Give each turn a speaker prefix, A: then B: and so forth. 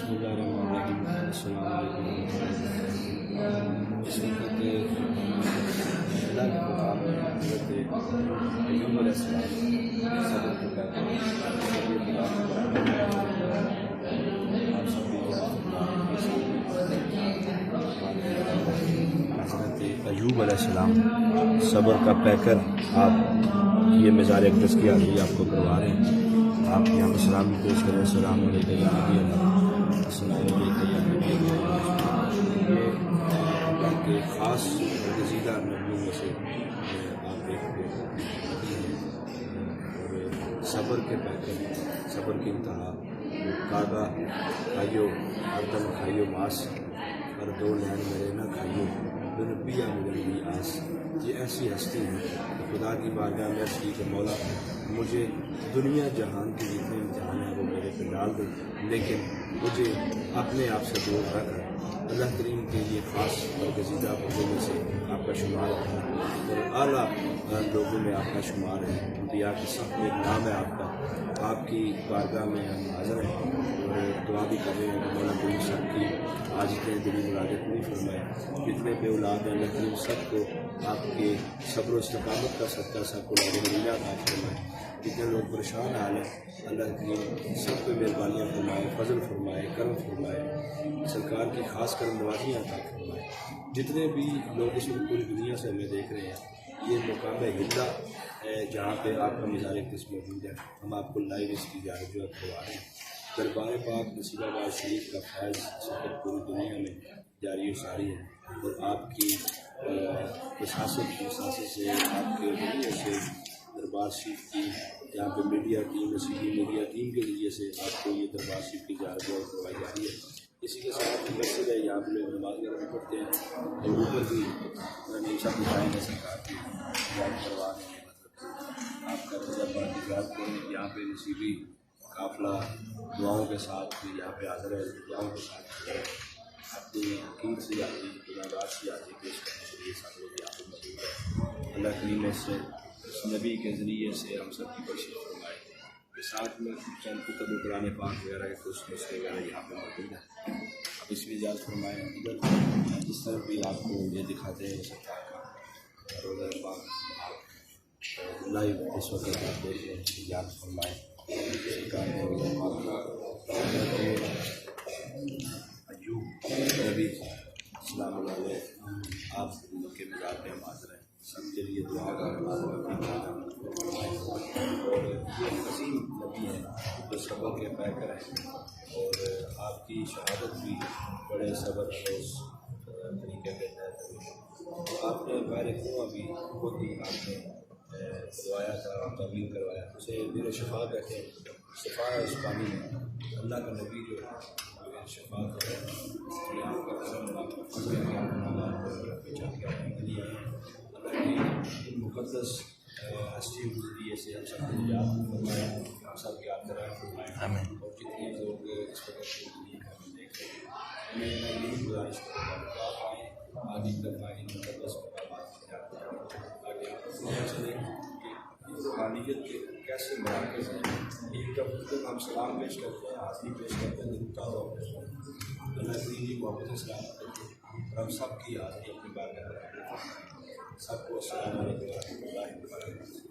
A: बिस्मिल्लाहिर्रहमानिर्रहीम। अस्सलाम वालेकुम। इस वक्त अल्लाह के मुकाम में हज़रत अय्यूब अलैहिस्सलाम सब्र को कहते हैं। हज़रत अय्यूब अलैहिस्सलाम सब्र का पैकर आप ये मज़ार अक़दस की हाज़िरी आपको करवा रहे हैं। आप यहाँ पर सलाम पेश करें। अस्सलाम वालेकुम या नबी अल्लाह, अस्सलाम वालेकुम या नबी अल्लाह। ये अल्लाह के ख़ास रसीदा नबियों में से आप एक नबी हैं और सब्र के पैकर, सब्र की इंतहा। कागा खाइयो हरदम खाइयो मांस, और दो नैन मेरे ना खाइयो बिन पिया मिलनी आस। ये ऐसी हस्ती है कि खुदा की बारगाह में अर्ज़ की कि मौला मुझे दुनिया जहान के जितने इम्तिहान हैं वो मेरे पे डाल दो, लेकिन मुझे अपने आप से दूर रख। अल्लाह करीम के लिए ख़ास और गज़ीदा बंदों में से आपका शुमार है और आला लोगों में आपका शुमार है। अंबिया के सब में एक नाम है आपका। आपकी बारगाह में हम हाज़िर हैं और दुआ भी कर रहे हैं कि मौला करीम सबकी आज इतने दिली मुरादें पूरी फरमाए। जितने बे औलाद हैं अल्लाह करीम सबको आपके सब्र व इस्तिक़ामत का सदका सबको मदीना अता फरमाए। जितने लोग परेशान हाल हैं अल्लाह करीम सब पे मेहरबानियाँ फरमाए, फजल फरमाए, करम फरमाए, सरकार की ख़ास करम नवाज़ियाँ अता फरमाए। जितने भी लोग इस वक्त पूरी दुनिया से हमें देख रहे हैं, ये मुकाम हिल्ला है जहाँ पे आपका मज़ार अक़दस मौजूद है। हम आपको लाइव इसकी इजाज़त जो करवा रहे हैं। दरबार पाक नसीबाबाद शरीफ का फैज़ सफ़र पूरी दुनिया में जारी सारी है और आपकी प्रशासन से आपके जरिए से दरबार शरीफ की यहाँ पे मीडिया टीम, नसीबी मीडिया टीम के ज़रिए से आपको ये दरबार शरीफ की इजाज़त करवाई जा रही है। इसी के साथ मस्जिद है, यहाँ पे लोग नमाज वगैरह पढ़ते हैं और ऊपर भी सब दिखाएँ हैं सरकार की इजाज़त करवा रहे हैं। आपका इजाज़त करें। यहाँ पे नसीबी काफ़िला दुआओं के साथ यहाँ पे हाज़िर है। दुआओं के साथ अपनी अकीद से आती गुनाहगार से आती पेश करने के लिए सब लोग यहाँ पर मौजूद है। अल्लाह करीम से इस नबी के ज़रिए से हम सब की बख्शिश फरमाए। साथ में चंद कुतुब कुरान पाक वगैरह के कुछ नुस्खे वगैरह यहाँ पर मौजूद है। अब इसकी इजाज़त फरमाएँ। इधर जिस तरह भी आपको ये दिखाते हैं सरकार का रोज़ा पाक लाइव इस वक्त आप देख रहे हैं। इजाज़त फरमाएँ। अय्यूब नबी सलाम आप के मज़ार में हम हाज़िर हैं। सबके लिए दुआ का और ये अज़ीम नबी हैं जो सब्र के पैकर हैं और आपकी शहादत भी बड़े सब्र रोज़ तरीके के तहत आपने पहले कुआं भी खुद ही आपने करवाया था, तब्लीग करवाया, उसे दिल शफा कहते हैं। शफा है उस पानी में। अल्लाह का नबी जो शफा है आपका करम मुक़द्दस हस्ती ज़रिए से हम सब याद फरमाया, हम सब याद कराया फरमाया। और जितने लोग इस वक्त देख रहे हैं मैं यही गुजारिश करूँगा कि आप आएँ आगे दफ़ा इन मुक़द्दस रूहानियत के कैसे मराकज़ हैं। एक जब हम सलाम पेश करते हैं, हाज़िरी पेश करते हैं, अल्लाह की मोहब्बत से सलाम करते हैं और हम सब की हाज़िरी अपनी बात सबको अस्सलाम वालेकुम।